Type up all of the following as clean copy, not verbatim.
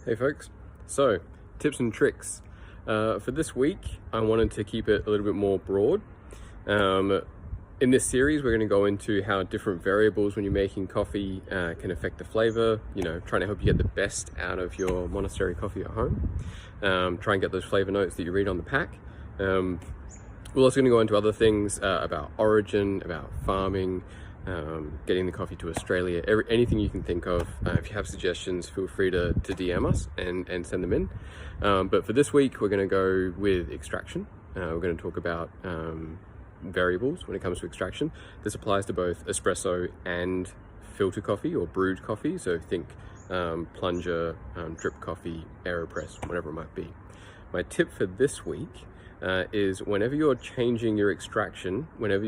Hey folks, so tips and tricks. For this week, I wanted to keep it a little bit more broad. In this series, we're going to go into how different variables when you're making coffee can affect the flavor, trying to help you get the best out of your Monastery coffee at home. Try and get those flavor notes that you read on the pack. We're also going to go into other things about origin, about farming, getting the coffee to Australia, anything you can think of. If you have suggestions, feel free to DM us and send them in. But for this week, we're going to go with extraction. We're going to talk about variables when it comes to extraction. This applies to both espresso and filter coffee or brewed coffee. So think plunger, drip coffee, AeroPress, whatever it might be. My tip for this week is whenever you're changing your extraction, whenever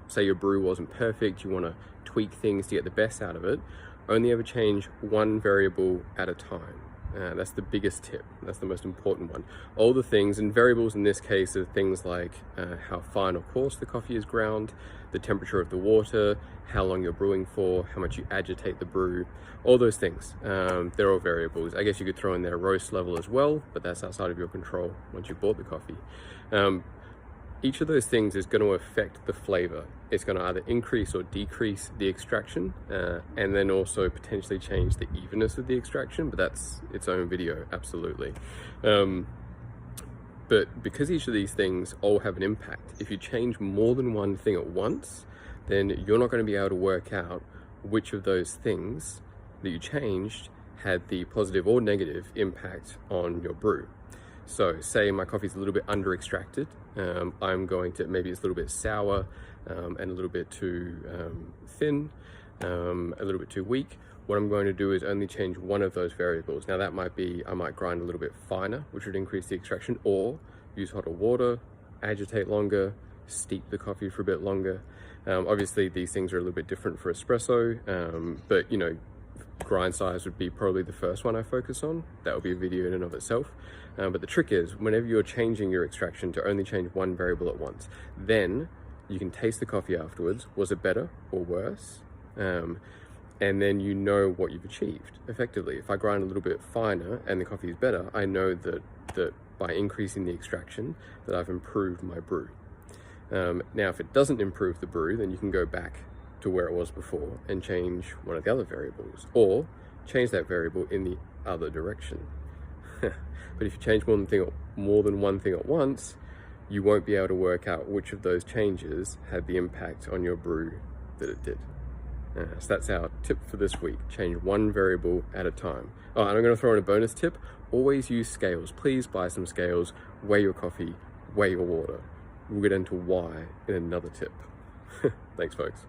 say your brew wasn't perfect, you want to tweak things to get the best out of it, only ever change one variable at a time. That's the biggest tip. That's the most important one. All the things, and variables in this case are things like how fine or coarse the coffee is ground, the temperature of the water, how long you're brewing for, how much you agitate the brew, all those things. They're all variables. I guess you could throw in there roast level as well, but that's outside of your control once you've bought the coffee. Each of those things is going to affect the flavor. It's going to either increase or decrease the extraction, and then also potentially change the evenness of the extraction, but that's its own video, absolutely. But because each of these things all have an impact, if you change more than one thing at once, then you're not going to be able to work out which of those things that you changed had the positive or negative impact on your brew. So say my coffee is a little bit under extracted. Maybe it's a little bit sour and a little bit too thin, a little bit too weak. What I'm going to do is only change one of those variables. Now that might be, I might grind a little bit finer, which would increase the extraction, or use hotter water, agitate longer, steep the coffee for a bit longer. Obviously these things are a little bit different for espresso, but grind size would be probably the first one I focus on. That will be a video in and of itself. But the trick is, whenever you're changing your extraction, to only change one variable at once. Then you can taste the coffee afterwards. Was it better or worse? And then you know what you've achieved effectively. If I grind a little bit finer and the coffee is better, I know that by increasing the extraction that I've improved my brew. Now, if it doesn't improve the brew, then you can go back to where it was before and change one of the other variables, or change that variable in the other direction. But if you change more than one thing at once, you won't be able to work out which of those changes had the impact on your brew that it did. So that's our tip for this week. Change one variable at a time. Oh, and I'm going to throw in a bonus tip. Always use scales. Please buy some scales, weigh your coffee, weigh your water. We'll get into why in another tip. Thanks, folks.